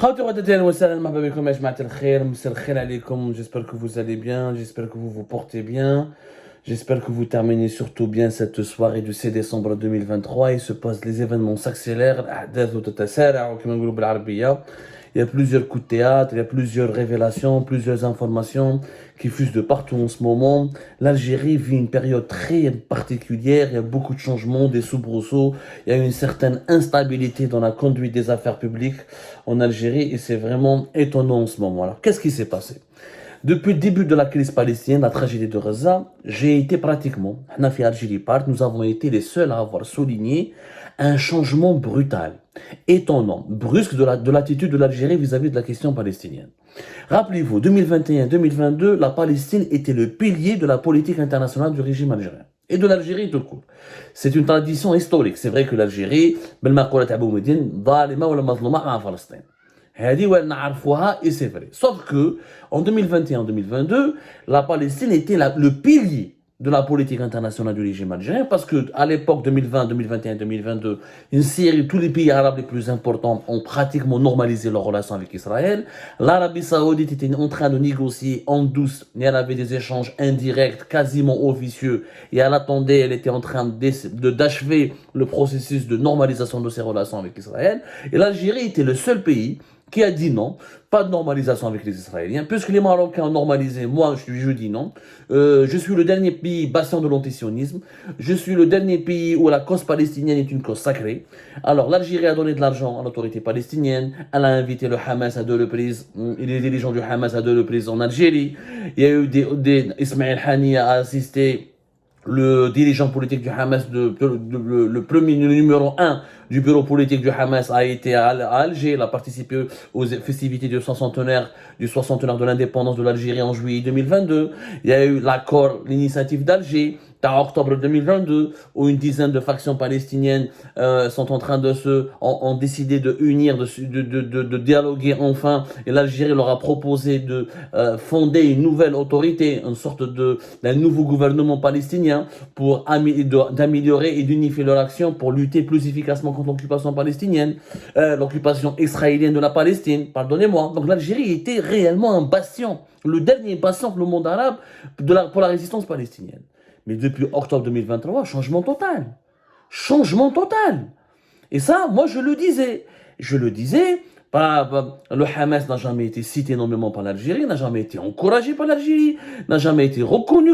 J'espère que vous allez bien, j'espère que vous vous portez bien, j'espère que vous terminez surtout bien cette soirée du 6 décembre 2023. Il se passe, les événements s'accélèrent. Il y a plusieurs coups de théâtre, il y a plusieurs révélations, plusieurs informations qui fusent de partout en ce moment. L'Algérie vit une période très particulière, il y a beaucoup de changements, des soubresauts, il y a une certaine instabilité dans la conduite des affaires publiques en Algérie et c'est vraiment étonnant en ce moment. Alors, qu'est-ce qui s'est passé? Depuis le début de la crise palestinienne, la tragédie de Gaza, j'ai été pratiquement, Hanafi Algérie Part, nous avons été les seuls à avoir souligné un changement brutal, étonnant, brusque de l'attitude de l'Algérie vis-à-vis de la question palestinienne. Rappelez-vous, 2021-2022, la Palestine était le pilier de la politique internationale du régime algérien et de l'Algérie tout court. C'est une tradition historique. C'est vrai que l'Algérie, et c'est vrai. Sauf que, en 2021-2022, la Palestine était le pilier de la politique internationale du régime algérien parce que à l'époque 2020, 2021, 2022, tous les pays arabes les plus importants ont pratiquement normalisé leurs relations avec Israël. L'Arabie Saoudite était en train de négocier en douce, et elle avait des échanges indirects, quasiment officieux, et elle attendait, elle était en train d'achever le processus de normalisation de ses relations avec Israël. Et l'Algérie était le seul pays qui a dit non, pas de normalisation avec les Israéliens, puisque les Marocains ont normalisé, moi je dis non. Je suis le dernier pays bastion de l'antisionisme, je suis le dernier pays où la cause palestinienne est une cause sacrée. Alors l'Algérie a donné de l'argent à l'autorité palestinienne, elle a invité le Hamas à 2 reprises, les dirigeants du Hamas à 2 reprises en Algérie, il y a eu Ismaël Haniyeh a assisté, le dirigeant politique du Hamas, le premier numéro 1 du bureau politique du Hamas a été à Alger. Il a participé aux festivités du soixantenaire de l'indépendance de l'Algérie en juillet 2022. Il y a eu l'accord, l'initiative d'Alger, en octobre 2022, où une dizaine de factions palestiniennes sont en train ont décidé de unir, de dialoguer enfin. Et l'Algérie leur a proposé de fonder une nouvelle autorité, une sorte d'un nouveau gouvernement palestinien pour d'améliorer et d'unifier leur action pour lutter plus efficacement contre l'occupation palestinienne, l'occupation israélienne de la Palestine, pardonnez-moi. Donc l'Algérie était réellement un bastion, le dernier bastion pour le monde arabe pour la résistance palestinienne. Mais depuis octobre 2023, changement total. Changement total. Et ça, moi, je le disais. Le Hamas n'a jamais été cité énormément par l'Algérie, n'a jamais été encouragé par l'Algérie, n'a jamais été reconnu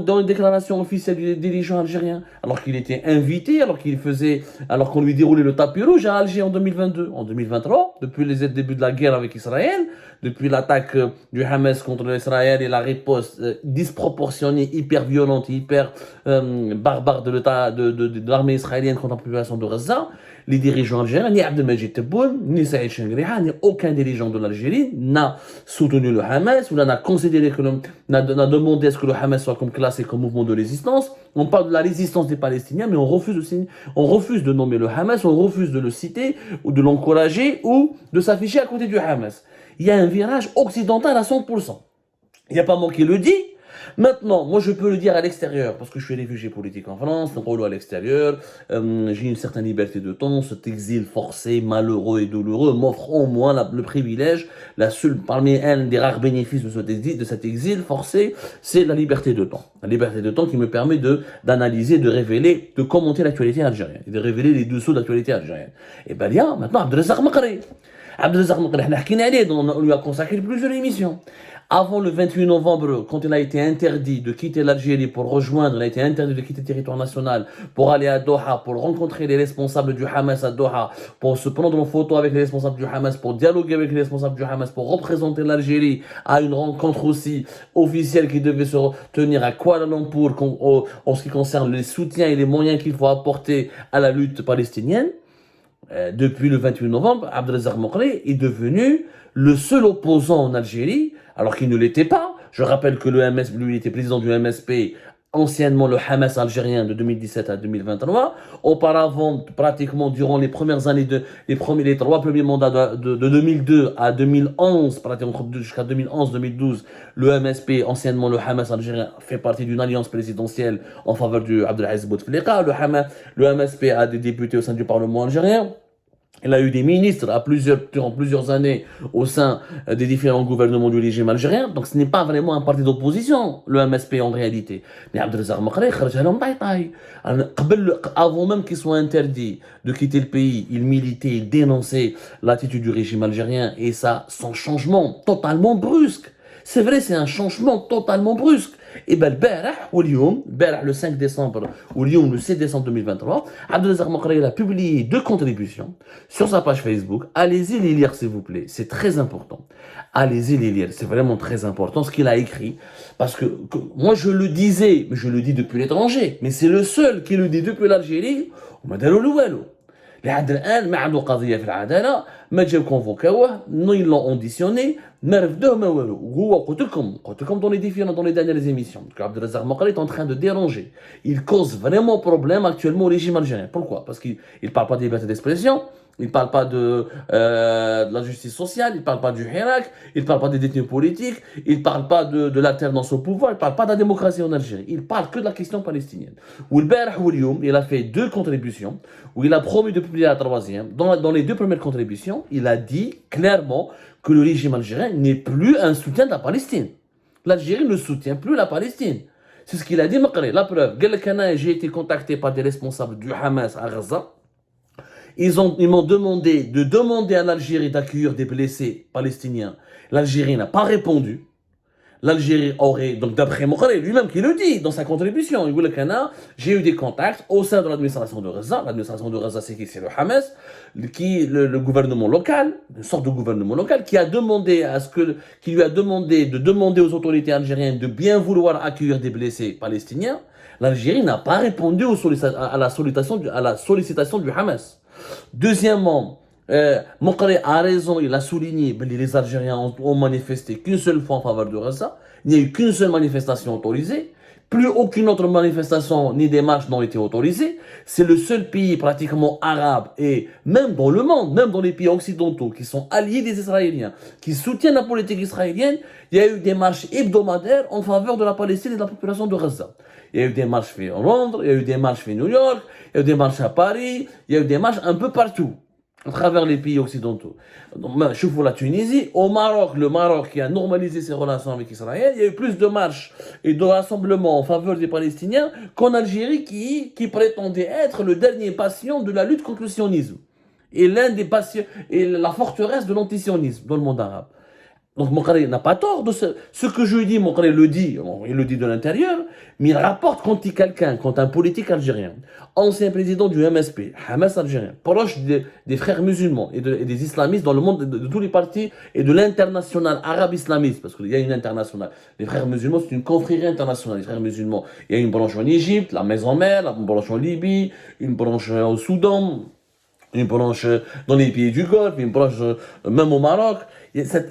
dans les déclarations officielles du dirigeant algérien, alors qu'il était invité, alors qu'on lui déroulait le tapis rouge à Alger en 2022. En 2023, depuis les débuts de la guerre avec Israël, depuis l'attaque du Hamas contre Israël et la riposte disproportionnée, hyper violente, hyper barbare de l'armée israélienne contre la population de Gaza, les dirigeants algériens, ni Abdelmajid Tebboune, ni Saïd Chengriha, ni aucun dirigeant de l'Algérie n'a soutenu le Hamas ou n'a demandé à ce que le Hamas soit classé comme mouvement de résistance. On parle de la résistance des Palestiniens, mais on refuse de nommer le Hamas, on refuse de le citer ou de l'encourager ou de s'afficher à côté du Hamas. Il y a un virage occidental à 100%. Il n'y a pas moi qui le dit. Maintenant, moi je peux le dire à l'extérieur, parce que je suis réfugié politique en France, donc à l'extérieur, j'ai une certaine liberté de temps, cet exil forcé, malheureux et douloureux m'offre au moins le privilège, parmi un des rares bénéfices de cet exil forcé, c'est la liberté de temps. La liberté de temps qui me permet d'analyser, de révéler, de commenter l'actualité algérienne, et de révéler les dessous de l'actualité algérienne. Et ben il y a maintenant Abdelrazak Maqri. Abdelrazak Maqri, on lui a consacré plusieurs émissions. Avant le 28 novembre, quand il a été interdit de quitter l'Algérie il a été interdit de quitter le territoire national pour aller à Doha, pour rencontrer les responsables du Hamas à Doha, pour se prendre en photo avec les responsables du Hamas, pour dialoguer avec les responsables du Hamas, pour représenter l'Algérie à une rencontre aussi officielle qui devait se tenir à Kuala Lumpur en ce qui concerne les soutiens et les moyens qu'il faut apporter à la lutte palestinienne. Depuis le 28 novembre, Abdelrazak Maqri est devenu le seul opposant en Algérie, alors qu'il ne l'était pas. Je rappelle que le MS, lui, il était président du MSP, anciennement le Hamas algérien de 2017 à 2023. Auparavant, pratiquement durant les premières années les 3 premiers mandats de 2002 à 2011, pratiquement jusqu'à 2011-2012, le MSP, anciennement le Hamas algérien, fait partie d'une alliance présidentielle en faveur du Abdelaziz Bouteflika. Le MSP a des députés au sein du Parlement algérien. Il a eu des ministres durant plusieurs années au sein des différents gouvernements du régime algérien. Donc ce n'est pas vraiment un parti d'opposition, le MSP en réalité. Mais Abdelrazak Maqri, avant même qu'il soit interdit de quitter le pays, il militait, il dénonçait l'attitude du régime algérien et ça, son changement totalement brusque. C'est vrai, c'est un changement totalement brusque. Et bien, le 5 décembre, ou le 7 décembre 2023, Abdelazak Maqri a publié 2 contributions sur sa page Facebook. Allez-y les lire, s'il vous plaît. C'est très important. Allez-y les lire. C'est vraiment très important ce qu'il a écrit. Parce que moi, je le disais, mais je le dis depuis l'étranger. Mais c'est le seul qui le dit depuis l'Algérie. لحد الان ما عنده قضيه في العداله ما جاو كونفوكاوه ils l'ont auditionné ما رفدوه ما والو وهو قلت لكم dans les dernières émissions que Abdelrazak Maqri est en train de déranger. Il cause vraiment problème actuellement au régime algérien. Pourquoi? Parce qu'il ne parle pas de liberté d'expression, il ne parle pas de la justice sociale, il ne parle pas du Hirak, il ne parle pas des détenus politiques, il ne parle pas de l'alternance au pouvoir, il ne parle pas de la démocratie en Algérie. Il parle que de la question palestinienne. Il a fait 2 contributions, où il a promis de publier la 3e. Dans les 2 premières contributions, il a dit clairement que le régime algérien n'est plus un soutien de la Palestine. L'Algérie ne soutient plus la Palestine. C'est ce qu'il a dit, Maqri. La preuve, j'ai été contacté par des responsables du Hamas à Gaza. Ils m'ont demandé à l'Algérie d'accueillir des blessés palestiniens. L'Algérie n'a pas répondu. L'Algérie aurait, donc d'après Maqri lui-même qui le dit dans sa contribution, il dit que j'ai eu des contacts au sein de l'administration de Gaza. L'administration de Gaza, c'est qui? C'est le Hamas, le gouvernement local, une sorte de gouvernement local, qui lui a demandé de demander aux autorités algériennes de bien vouloir accueillir des blessés palestiniens. L'Algérie n'a pas répondu à la sollicitation du Hamas. Deuxièmement, Maqri a raison, il a souligné que les Algériens ont manifesté qu'une seule fois en faveur de Gaza. Il n'y a eu qu'une seule manifestation autorisée. Plus aucune autre manifestation ni démarche n'ont été autorisées. C'est le seul pays pratiquement arabe et même dans le monde, même dans les pays occidentaux qui sont alliés des Israéliens, qui soutiennent la politique israélienne, il y a eu des marches hebdomadaires en faveur de la Palestine et de la population de Gaza. Il y a eu des marches faites en Londres, il y a eu des marches faites à New York, il y a eu des marches à Paris, il y a eu des marches un peu partout à travers les pays occidentaux. Donc, je vois la Tunisie, au Maroc, le Maroc qui a normalisé ses relations avec Israël, il y a eu plus de marches et de rassemblements en faveur des Palestiniens qu'en Algérie qui prétendait être le dernier bastion de la lutte contre le sionisme. Et l'un des bastions, et la forteresse de l'antisionisme dans le monde arabe. Donc Maqri n'a pas tort de ce que je lui dis. Maqri le dit, il le dit de l'intérieur, mais il rapporte quand un politique algérien, ancien président du MSP, Hamas algérien, proche des frères musulmans et des islamistes dans le monde, de tous les partis et de l'international arabe islamiste, parce qu'il y a une internationale. Les frères musulmans, c'est une confrérie internationale, les frères musulmans. Il y a une branche en Égypte, la Maison Mère, une branche en Libye, une branche au Soudan, une branche dans les pays du Golfe, une branche même au Maroc.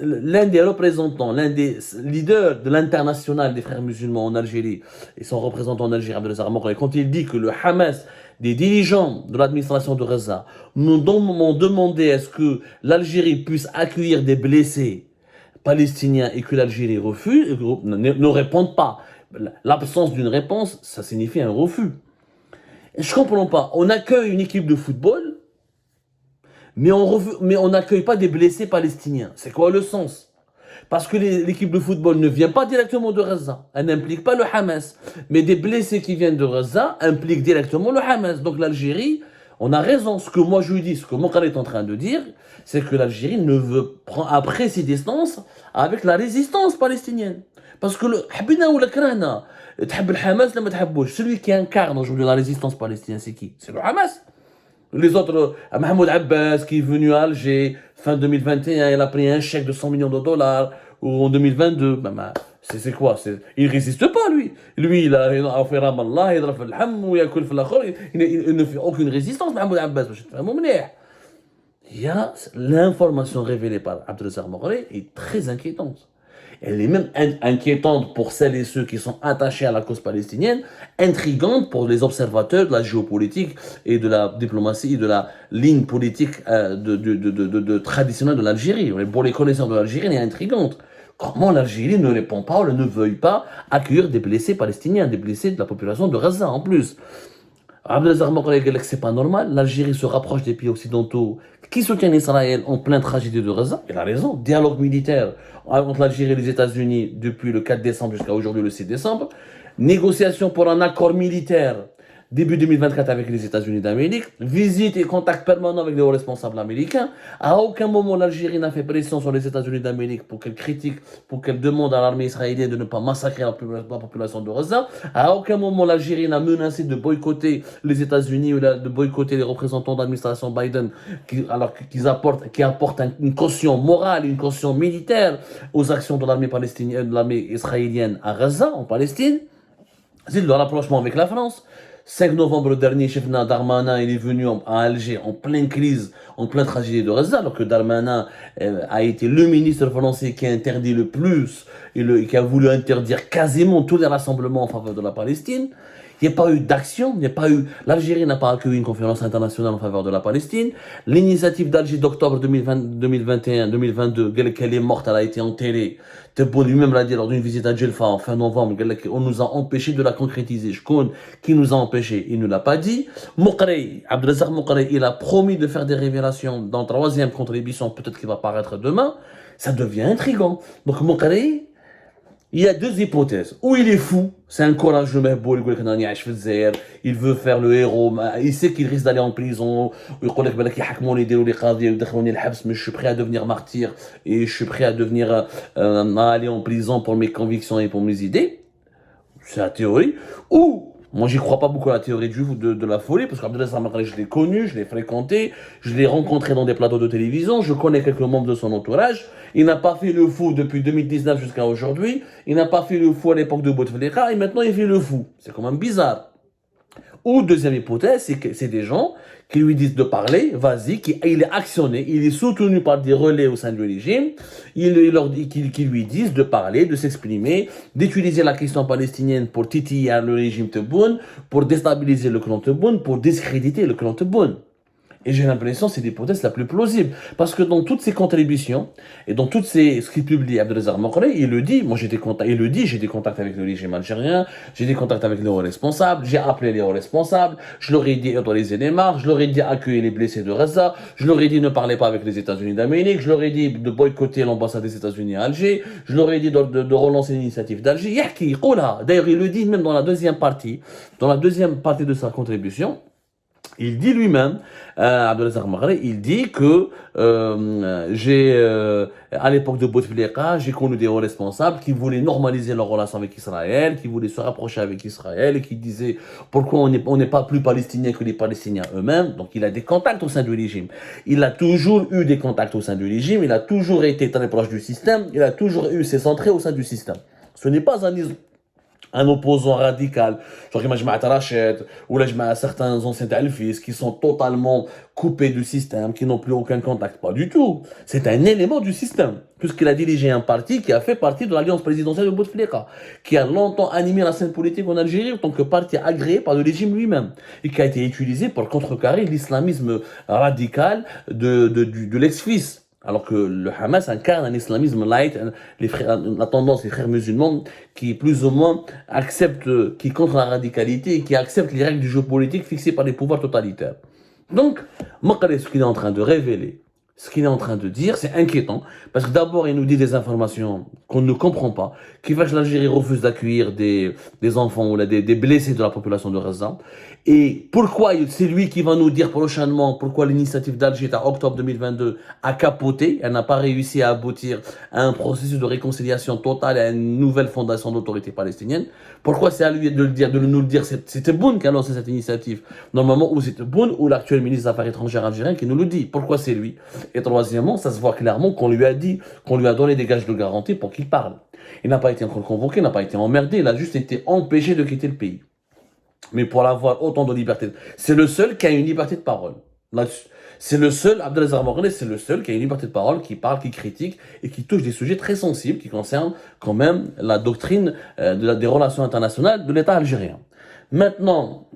L'un des représentants, l'un des leaders de l'international des frères musulmans en Algérie, et son représentant en Algérie, Abdelazak Maqri, quand il dit que le Hamas, des dirigeants de l'administration de Gaza, m'ont demandé est-ce que l'Algérie puisse accueillir des blessés palestiniens et que l'Algérie refuse, ne répondent pas. L'absence d'une réponse, ça signifie un refus. Et je comprends pas. On accueille une équipe de football, mais on n'accueille pas des blessés palestiniens. C'est quoi le sens? Parce que l'équipe de football ne vient pas directement de Gaza. Elle n'implique pas le Hamas. Mais des blessés qui viennent de Gaza impliquent directement le Hamas. Donc l'Algérie, on a raison. Ce que moi je lui dis, ce que Maqri est en train de dire, c'est que l'Algérie ne veut prendre après ses distances avec la résistance palestinienne. Parce que celui qui incarne aujourd'hui la résistance palestinienne, c'est qui? C'est le Hamas. Les autres, Mahmoud Abbas, qui est venu à Alger, fin 2021, il a pris un chèque de 100 millions de dollars, ou en 2022, c'est quoi? Il ne résiste pas, lui. Lui, il a fait Ramallah, il a fait l'ham, il ne fait aucune résistance, Mahmoud Abbas. Il y a l'information révélée par Abdelazak Maqri est très inquiétante. Elle est même inquiétante pour celles et ceux qui sont attachés à la cause palestinienne, intrigante pour les observateurs de la géopolitique et de la diplomatie et de la ligne politique traditionnelle de l'Algérie. Pour les connaisseurs de l'Algérie, elle est intrigante. Comment l'Algérie ne répond pas ou ne veuille pas accueillir des blessés palestiniens, des blessés de la population de Gaza en plus? Abdelazak Maqri dit que c'est pas normal. L'Algérie se rapproche des pays occidentaux qui soutient Israël en pleine tragédie de Gaza. Il a raison. Dialogue militaire entre l'Algérie et les États-Unis depuis le 4 décembre jusqu'à aujourd'hui le 6 décembre. Négociation pour un accord militaire début 2024 avec les États-Unis d'Amérique, visite et contact permanent avec les hauts responsables américains. À aucun moment l'Algérie n'a fait pression sur les États-Unis d'Amérique pour qu'elle critique, pour qu'elle demande à l'armée israélienne de ne pas massacrer la population de Gaza. À aucun moment l'Algérie n'a menacé de boycotter les États-Unis ou de boycotter les représentants de l'administration Biden, qui apportent une caution morale, une caution militaire aux actions de l'armée palestinienne, de l'armée israélienne à Gaza, en Palestine. C'est le rapprochement avec la France. 5 novembre dernier, Chefna Darmanin il est venu à Alger en pleine crise, en pleine tragédie de Gaza, alors que Darmanin a été le ministre français qui a interdit le plus et qui a voulu interdire quasiment tous les rassemblements en faveur de la Palestine. Il n'y a pas eu d'action, l'Algérie n'a pas accueilli une conférence internationale en faveur de la Palestine. L'initiative d'Alger d'octobre 2021-2022, qu'elle est morte, elle a été enterrée. Tebboune lui-même l'a dit lors d'une visite à Djelfa en fin novembre, on nous a empêché de la concrétiser. Je connais qui nous a empêché, il ne l'a pas dit. Abdelazak Moukrey, il a promis de faire des révélations dans la troisième contribution, peut-être qu'il va paraître demain. Ça devient intriguant. Donc Moukrey, il y a deux hypothèses. Ou il est fou, c'est un courageux mec, il veut faire le héros, il sait qu'il risque d'aller en prison, mais je suis prêt à devenir martyr et je suis prêt à aller en prison pour mes convictions et pour mes idées. C'est la théorie. Ou moi, j'y crois pas beaucoup à la théorie de la folie, parce qu'Abdelaziz Al-Maghri, je l'ai connu, je l'ai fréquenté, je l'ai rencontré dans des plateaux de télévision, je connais quelques membres de son entourage. Il n'a pas fait le fou depuis 2019 jusqu'à aujourd'hui. Il n'a pas fait le fou à l'époque de Bouteflika, et maintenant il fait le fou. C'est quand même bizarre. Ou deuxième hypothèse, c'est que c'est des gens qui lui disent de parler, vas-y, il est actionné, il est soutenu par des relais au sein du régime, qui lui disent de parler, de s'exprimer, d'utiliser la question palestinienne pour titiller le régime Tebboune, pour déstabiliser le clan Tebboune, pour discréditer le clan Tebboune. Et j'ai l'impression que c'est l'hypothèse la plus plausible. Parce que dans toutes ses contributions, et dans ce qu'il publie, Abdelazak Moukrey, il le dit, j'ai des contacts avec le régime algérien, j'ai des contacts avec les hauts responsables, j'ai appelé les hauts responsables, je leur ai dit autoriser les marches, je leur ai dit accueillir les blessés de Gaza, je leur ai dit ne parlez pas avec les États-Unis d'Amérique, je leur ai dit de boycotter l'ambassade des États-Unis à Alger, je leur ai dit de relancer l'initiative d'Alger. D'ailleurs, il le dit même dans la deuxième partie de sa contribution. Il dit lui-même, Abdelazak Moukrey, il dit que à l'époque de Bouteflika, j'ai connu des hauts responsables qui voulaient normaliser leurs relations avec Israël, qui voulaient se rapprocher avec Israël et qui disaient pourquoi on n'est pas plus palestinien que les Palestiniens eux-mêmes. Donc il a des contacts au sein du régime. Il a toujours eu des contacts au sein du régime, il a toujours été très proche du système, il a toujours eu ses entrées au sein du système. Ce n'est pas un opposant radical, genre imagine Rachet, ou là certains anciens Alfis qui sont totalement coupés du système, qui n'ont plus aucun contact. Pas du tout. C'est un élément du système, puisqu'il a dirigé un parti qui a fait partie de l'alliance présidentielle de Bouteflika, qui a longtemps animé la scène politique en Algérie en tant que parti agréé par le régime lui-même, et qui a été utilisé pour contrecarrer l'islamisme radical de l'ex-fils. Alors que le Hamas incarne un islamisme light, la tendance des frères musulmans qui plus ou moins qui contre la radicalité et qui accepte les règles du jeu politique fixées par les pouvoirs totalitaires. Donc, Moukrey, ce qu'il est en train de révéler, ce qu'il est en train de dire, c'est inquiétant, parce que d'abord, il nous dit des informations qu'on ne comprend pas, qui fait que l'Algérie refuse d'accueillir des enfants ou des blessés de la population de Gaza. Et pourquoi c'est lui qui va nous dire prochainement pourquoi l'initiative d'Alger en octobre 2022 a capoté, elle n'a pas réussi à aboutir à un processus de réconciliation totale et à une nouvelle fondation d'autorité palestinienne. Pourquoi c'est à lui de nous le dire, c'est Tebboune qui a lancé cette initiative. Normalement, ou c'est Tebboune ou l'actuel ministre des Affaires étrangères algérien qui nous le dit. Pourquoi c'est lui? Et troisièmement, ça se voit clairement qu'on lui a donné des gages de garantie pour qu'il parle. Il n'a pas été encore convoqué, il n'a pas été emmerdé, il a juste été empêché de quitter le pays. Mais pour avoir autant de liberté, c'est le seul qui a une liberté de parole. C'est le seul, Abdelazak Moukrey, c'est le seul qui a une liberté de parole, qui parle, qui critique et qui touche des sujets très sensibles qui concernent quand même la doctrine des relations internationales de l'État algérien. Maintenant,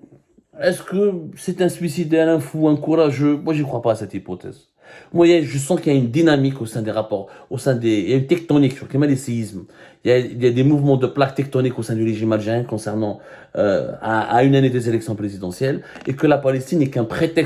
est-ce que c'est un suicidaire, un fou, un courageux? Moi, je ne crois pas à cette hypothèse. Moi, je sens qu'il y a une dynamique au sein des rapports, il y a une tectonique, sur les séismes. Il y a des mouvements de plaques tectoniques au sein du régime algérien concernant à une année des élections présidentielles et que la Palestine n'est qu'un prétexte